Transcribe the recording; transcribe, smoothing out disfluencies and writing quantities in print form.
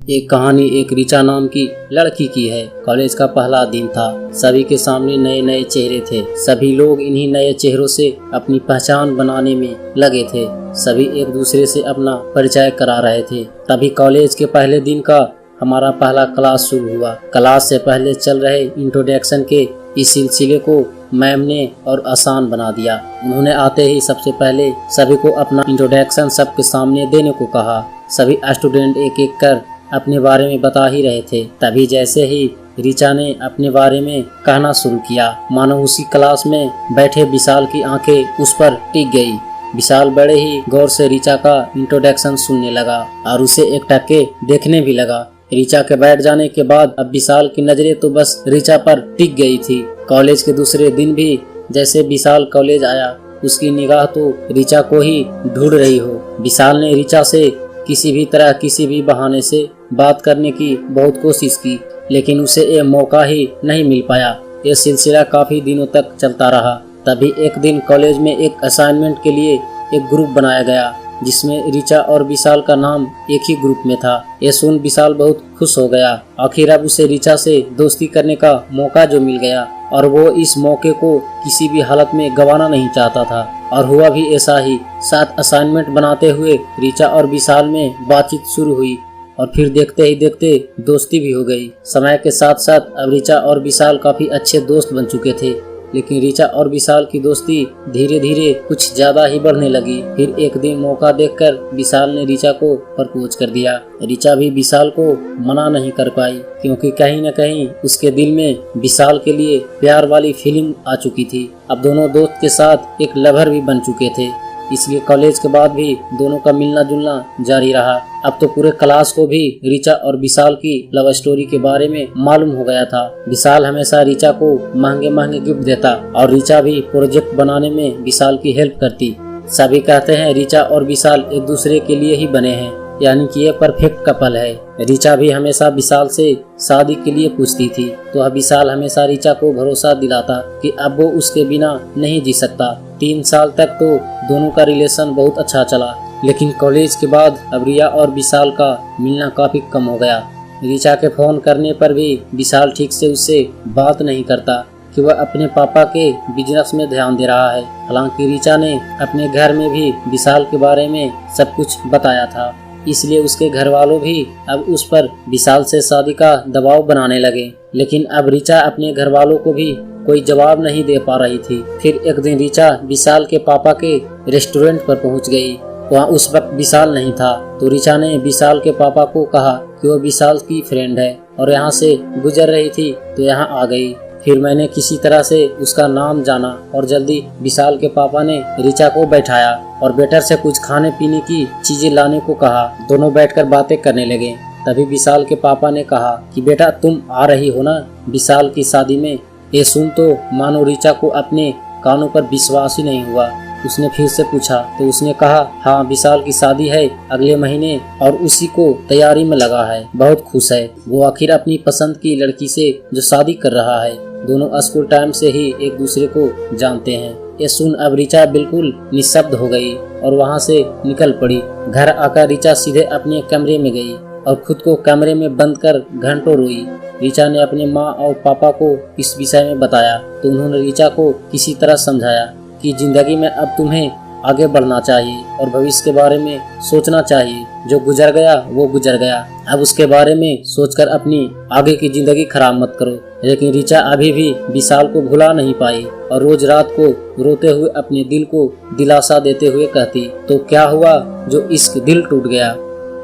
एक कहानी एक ऋचा नाम की लड़की की है। कॉलेज का पहला दिन था। सभी के सामने नए नए चेहरे थे। सभी लोग इन्हीं नए चेहरों से अपनी पहचान बनाने में लगे थे। सभी एक दूसरे से अपना परिचय करा रहे थे। तभी कॉलेज के पहले दिन का हमारा पहला क्लास शुरू हुआ। क्लास से पहले चल रहे इंट्रोडक्शन के इस सिलसिले को मैम ने और आसान बना दिया। उन्होंने आते ही सबसे पहले सभी को अपना इंट्रोडक्शन सबके सामने देने को कहा। सभी स्टूडेंट एक एक कर अपने बारे में बता ही रहे थे। तभी जैसे ही ऋचा ने अपने बारे में कहना शुरू किया, मानो उसी क्लास में बैठे विशाल की आंखें उस पर टिक गई। विशाल बड़े ही गौर से ऋचा का इंट्रोडक्शन सुनने लगा और उसे एक टक्के देखने भी लगा। ऋचा के बैठ जाने के बाद अब विशाल की नजरें तो बस ऋचा पर टिक गई थी। कॉलेज के दूसरे दिन भी जैसे विशाल कॉलेज आया, उसकी निगाह तो ऋचा को ही ढूंढ रही हो। विशाल ने ऋचा से किसी भी तरह किसी भी बहाने से बात करने की बहुत कोशिश की, लेकिन उसे ये मौका ही नहीं मिल पाया। ये सिलसिला काफी दिनों तक चलता रहा। तभी एक दिन कॉलेज में एक असाइनमेंट के लिए एक ग्रुप बनाया गया, जिसमें ऋचा और विशाल का नाम एक ही ग्रुप में था। ये सुन विशाल बहुत खुश हो गया। आखिर अब उसे ऋचा से दोस्ती करने का मौका जो मिल गया, और वो इस मौके को किसी भी हालत में गंवाना नहीं चाहता था। और हुआ भी ऐसा ही। साथ असाइनमेंट बनाते हुए ऋचा और विशाल में बातचीत शुरू हुई और फिर देखते ही देखते दोस्ती भी हो गई। समय के साथ साथ अब ऋचा और विशाल काफी अच्छे दोस्त बन चुके थे, लेकिन ऋचा और विशाल की दोस्ती धीरे धीरे कुछ ज्यादा ही बढ़ने लगी। फिर एक दिन मौका देखकर विशाल ने ऋचा को प्रपोज कर दिया। ऋचा भी विशाल को मना नहीं कर पाई, क्योंकि कहीं न कहीं उसके दिल में विशाल के लिए प्यार वाली फीलिंग आ चुकी थी। अब दोनों दोस्त के साथ एक लवर भी बन चुके थे, इसलिए कॉलेज के बाद भी दोनों का मिलना जुलना जारी रहा। अब तो पूरे क्लास को भी ऋचा और विशाल की लव स्टोरी के बारे में मालूम हो गया था। विशाल हमेशा ऋचा को महंगे महंगे गिफ्ट देता और ऋचा भी प्रोजेक्ट बनाने में विशाल की हेल्प करती। सभी कहते हैं ऋचा और विशाल एक दूसरे के लिए ही बने हैं, यानी कि ये परफेक्ट कपल है। ऋचा भी हमेशा विशाल से शादी के लिए पूछती थी, तो अब विशाल हमेशा ऋचा को भरोसा दिलाता कि अब वो उसके बिना नहीं जी सकता। 3 साल तक तो दोनों का रिलेशन बहुत अच्छा चला, लेकिन कॉलेज के बाद अब रिया और विशाल का मिलना काफी कम हो गया। ऋचा के फोन करने पर भी विशाल ठीक से उससे बात नहीं करता कि वह अपने पापा के बिजनेस में ध्यान दे रहा है। हालांकि ऋचा ने अपने घर में भी विशाल के बारे में सब कुछ बताया था, इसलिए उसके घर वालों भी अब उस पर विशाल से शादी का दबाव बनाने लगे। लेकिन अब ऋचा अपने घर वालों को भी कोई जवाब नहीं दे पा रही थी। फिर एक दिन ऋचा विशाल के पापा के रेस्टोरेंट पर पहुंच गई। वहाँ उस वक्त विशाल नहीं था, तो ऋचा ने विशाल के पापा को कहा कि वो विशाल की फ्रेंड है और यहाँ से गुजर रही थी तो यहाँ आ गई। फिर मैंने किसी तरह से उसका नाम जाना और जल्दी विशाल के पापा ने ऋचा को बैठाया और वेटर से कुछ खाने पीने की चीजें लाने को कहा। दोनों बैठकर बातें करने लगे। तभी विशाल के पापा ने कहा कि बेटा तुम आ रही हो ना विशाल की शादी में। ये सुन तो मानो ऋचा को अपने कानों पर विश्वास ही नहीं हुआ। उसने फिर से पूछा तो उसने कहा हाँ विशाल की शादी है अगले महीने और उसी को तैयारी में लगा है। बहुत खुश है वो आखिर अपनी पसंद की लड़की से जो शादी कर रहा है। दोनों स्कूल टाइम से ही एक दूसरे को जानते हैं। ये सुन अब ऋचा बिल्कुल निशब्द हो गई और वहाँ से निकल पड़ी। घर आकर ऋचा सीधे अपने कमरे में गई और खुद को कमरे में बंद कर घंटों रोई। ऋचा ने अपने माँ और पापा को इस विषय में बताया तो उन्होंने ऋचा को किसी तरह समझाया कि जिंदगी में अब तुम्हें आगे बढ़ना चाहिए और भविष्य के बारे में सोचना चाहिए। जो गुजर गया वो गुजर गया, अब उसके बारे में सोचकर अपनी आगे की जिंदगी खराब मत करो। लेकिन ऋचा अभी भी विशाल को भुला नहीं पाई और रोज रात को रोते हुए अपने दिल को दिलासा देते हुए कहती तो क्या हुआ जो इश्क दिल टूट गया।